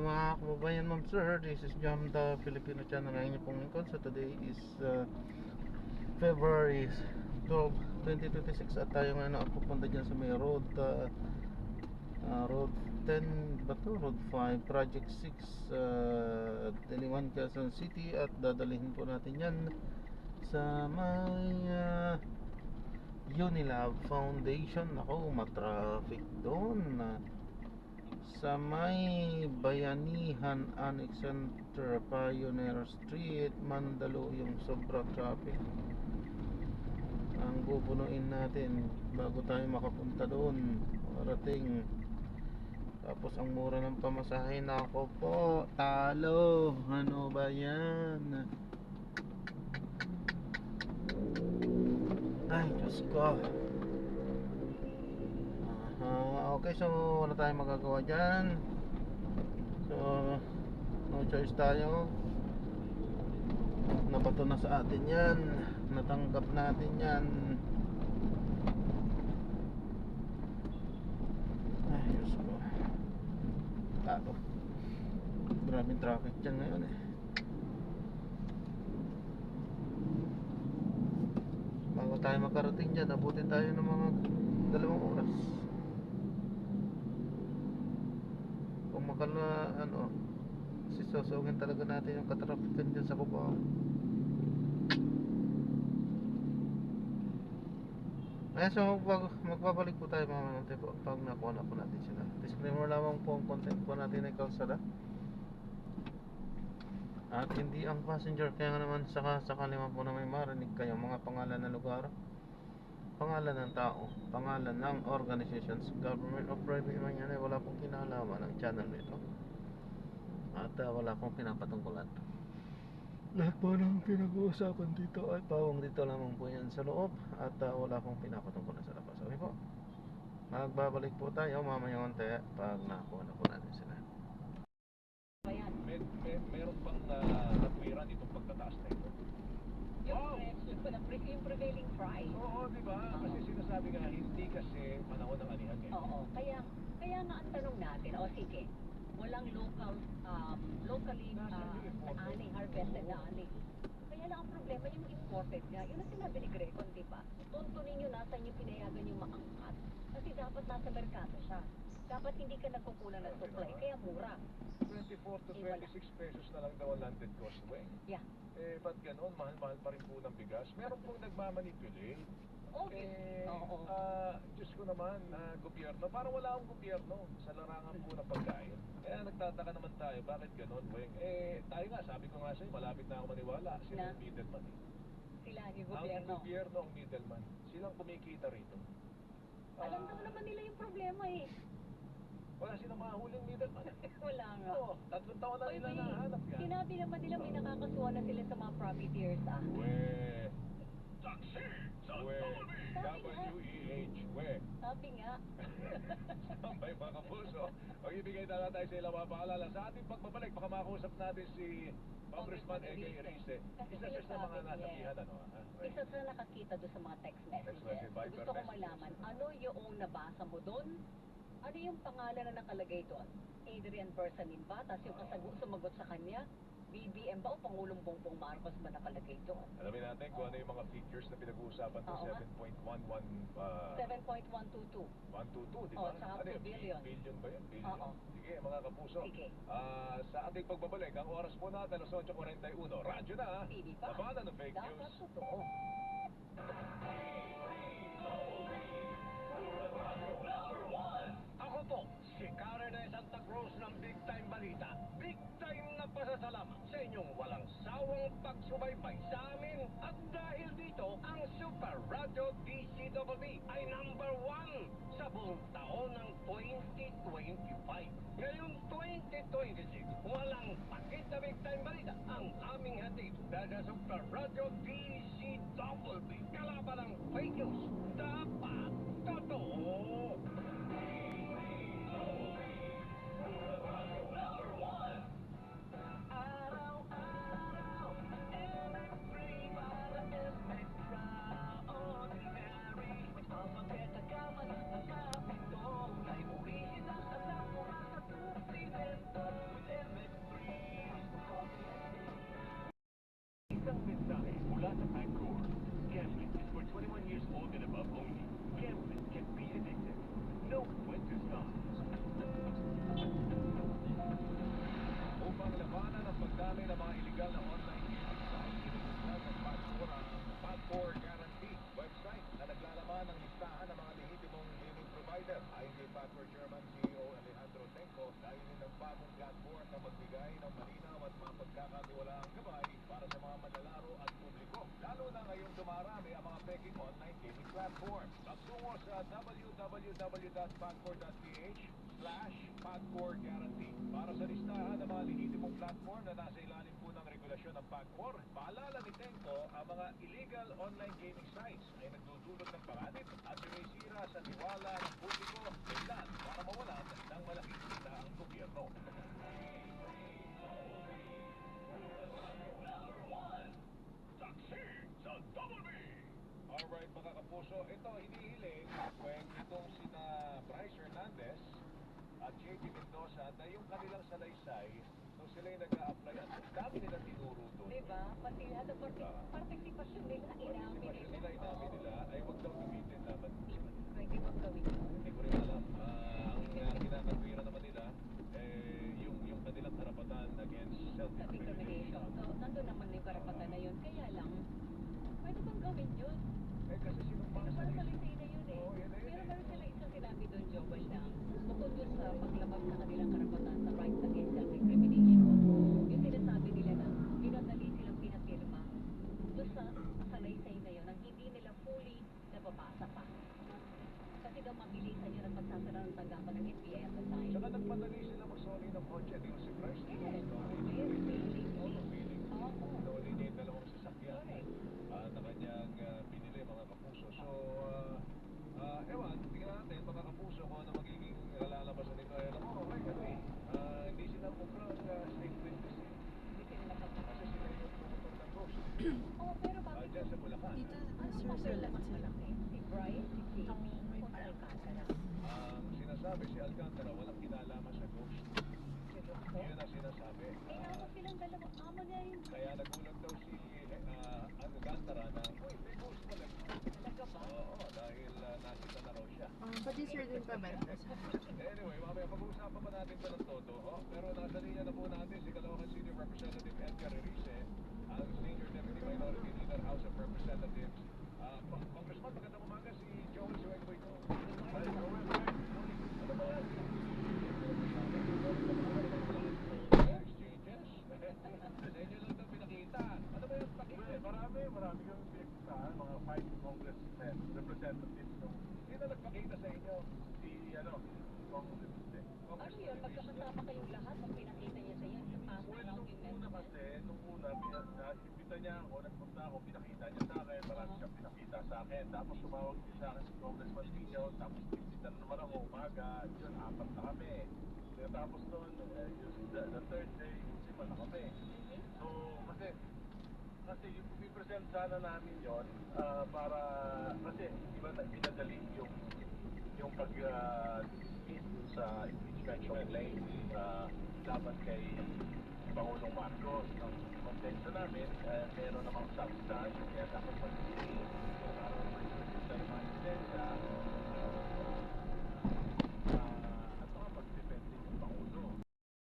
mga kababayan, ma'am sir. This is Jam the Filipino channel. Ang inyo pong lingkod. So today is February 12, 2026 at tayo ngayon pupunta dyan sa may road road 10 ba to? Road 5 Project 6 Diliman, Quezon City, at dadalhin po natin yan sa may Unilab Foundation. Ako, matraffic doon sa may Bayanihan Annex Center, Pioneer Street, Mandaluyong. Sobra traffic ang bubunuin natin bago tayo makapunta doon. Parating. Tapos ang mura ng pamasahe. Nako po, talo. Ano ba yan? Ay, Diyos ko. Okay, so wala tayong magagawa dyan. So no choice tayo. Nabato na sa atin yan. Natanggap natin yan. Ay, Diyos ko. Talo. Maraming traffic dyan ngayon eh. Bago tayo makarating dyan, abutin tayo ng mga 2 oras. Kung sisosogin talaga natin yung katrafikan dyan sa Cubao. Ayan, so magbabalik po tayo mamaya po pag nakuha na po natin sila. Disclaimer lamang po ang content po natin ay kalsada at hindi ang passenger. Kaya nga naman sakali man po na may marinig kayo mga pangalan ng lugar, pangalan ng tao, pangalan ng organizations, government or private man yan, ay wala pong kinalaman ng channel nito at wala pong pinapatungkulan. Lahat po ng pinag-uusapan dito ay pawang dito lamang po yan sa loob at wala pong pinapatungkulan sa labas. Okay po, magbabalik po tayo mamaya konti pag nakuha na po natin sila. Meron bang natwiran itong pagtataas na ito? Yung prevailing price. Oo, di ba? Kasi sinasabi nga, hindi kasi panahon ng anihan ngayon. Oo, kaya nga ang tanong natin, sige, walang locally ani, harvested na ani. Kaya lang ang problema yung imported nga. Yun ang sinabi ni Grecon, di ba? Tuntunin nyo nasan yung pinayagan yung maangkat. Kasi dapat nasa merkado siya. Dapat hindi ka nagkukulang ng supply, kaya mura. 24 to 26 pesos na lang daw ang landed cost, Weng. Yeah. Ba't ganon? Mahal-mahal pa rin po ng bigas. Meron pong nagmamanipulate. Diyos ko naman, gobyerno. Parang wala akong gobyerno sa larangan po ng pagkain. Kaya nagtataka naman tayo, bakit ganon, Weng? Tayo nga, sabi ko nga sa'yo, malapit na ako maniwala. Sila yung middleman eh. Sila yung gobyerno. Ang gobyerno ang middleman. Silang kumikita rito. Alam naman nila yung problema eh. Wala silang mahuling middleman. Wala nga. Oo, 3 taon na nila nahanap yan. Sinabi naman nila may nakakasuhan na sila sa mga profiteers W-E-H, Sabi nga. May mga kapuso. Magbibigay na tayo sa ilang mga paalala. Sa ating pagbabalik, baka makausap natin si Congressman Egay Erice. Isa siya sa mga nasabihan, Isa sa nakakita doon sa mga text messages. Gusto ko malaman, ano yung nabasa mo doon? Ano yung pangalan na nakalagay doon? Adrian Bersamin ba? Tapos yung sumagot sa kanya, BBM ba o Pangulong Bongbong Marcos ba nakalagay doon? Alamin natin kung ano yung mga figures na pinag-uusapan to. 7.122. 122, di ba? Saka 2 billion. Billion ba yun? Billion. Sige, mga kapuso. Sige. Sa ating pagbabalik, ang oras po natin, 8:41. Radyo na, Pili pa. labanan ng fake news. Dapat totoo. Ako po, si Karen de Santa Cruz ng Big Time Balita. Big Time na pasasalamat sa inyong walang sawang pagsubaybay sa amin. At dahil dito, ang Super Radio DCWB ay #1 sa buong taon ng 2025. Ngayong 2026, walang pakit na Big Time Balita ang aming hatid dahil sa Super Radio DCWB. Kalaban ng fake news, dapat totoo. magbigay ng malinaw at mapagkakatiwalaang gabay para sa mga manlalaro at publiko. Lalo na ngayong dumarami ang mga peking online gaming platform. Magtungo sa www.pagcor.ph/PAGCOR Guarantee para sa listahan ng mga lehitimong platform na nasa ilalim po ng regulasyon ng PAGCOR. Paalala ni Tenko, ang mga illegal online gaming sites ay nagdudulot ng panganib at sumisira sa tiwala ng publiko, dahilan para mawalan ng malaking kita ang gobyerno. Taxi sa Double B! Alright mga kapuso, ito hinihiling when itong sina Bryce Hernandez at JT Mendoza na yung kanilang salaysay nung sila'y nag-a-apply at ang dami nilang tinuro doon. Diba? Pati lahat ng partisipasyon nila, inamin Partisipasyon nila, nila. inamin nila ay wag daw gamitin naman. Pwede bang gawin yun? Hindi ko rin alam. Ang kinakatwira naman nila, yung kanilang karapatan against Sa self-incrimination. discrimination. So, nandun naman yung karapatan na yun. Kaya lang, pwede bang gawin yun? Kasi sinong mga Para sa lisay na yun eh. Oo, yun na yun Pero eh. meron sila isang sinabi doon, Joel, na bukod doon sa paglabag sa kanilang karapatan sa rights against self-incrimination, yung sinasabi nila na pinadali silang pinapirma doon sa salaysay na yun, ang hindi nila fully nababasa pa. Kasi daw mabilisan yun ang pagsasara ng tanggapan ng NBI at the time. Saka nagmadali sila mag-sorry ng kotse. Di ba si Bryce? Yes, Sorry. yes, really. Oo. Nawali niya yung dalawang sasakyan Correct. na kanyang binili mga kapuso. So, ewan, tingnan natin mga kapuso kung ano magiging lalabasan nito. Alam mo, okay kasi hindi sila mukhang state witness. Hindi sila nakapag- Kasi sila yung pumutok ng ghost. Oo, pero bakit? Dyan sa Bulacan. Ano papel na mas malaki? Si Bryce, si JT, o si Alcantara? Ang sinasabi si Alcantara, walang kinalaman sa ghost. Seryoso? Yun ang sinasabi. Kailangan silang dalawa. Amo niya yun. Kaya nagulat daw si Alcantara na, uy, may ghost pala. Talaga ba? Oo, dahil nakita na raw siya. Pati sir din pa banda sa Anyway, mamaya pag-uusapan pa natin ito ng todo. Pero nasa linya na po natin si Caloocan Senior Representative Edgar Erice, ang Senior Deputy Minority Leader, House of Representatives. Congressman, magandang umaga si Joel Sueco ito. Hi, Joel. Ano ba yan? Exchanges? Sa inyo lang ito pinakita. Ano ba yung pakita? Marami yung pinakita. Mga 5 congressmen, representatives. Sino nagpakita sa inyo? Si, congressman. Ano yun? Magkakasama kayong lahat pag pinakita niya sa iyo. Sa pass Well, around nung yung una message. kasi, imbita niya ako, nagpunta ako, pinakita niya sa akin, marami siyang pinakita sa akin. Tapos tumawag din sa akin si Congressman Tino, tapos imbita na naman ako, umaga, yun, 4 na kami. Tapos doon, the third day, 5 na kami. So, kasi yung i-present sana namin yon para, kasi iba na pinadali yung pag-meet sa impeachment complaint laban kay Pangulong Marcos. Ang konteksto namin, meron namang substance, kaya dapat mag-meet para mag-present sa mga ebidensya.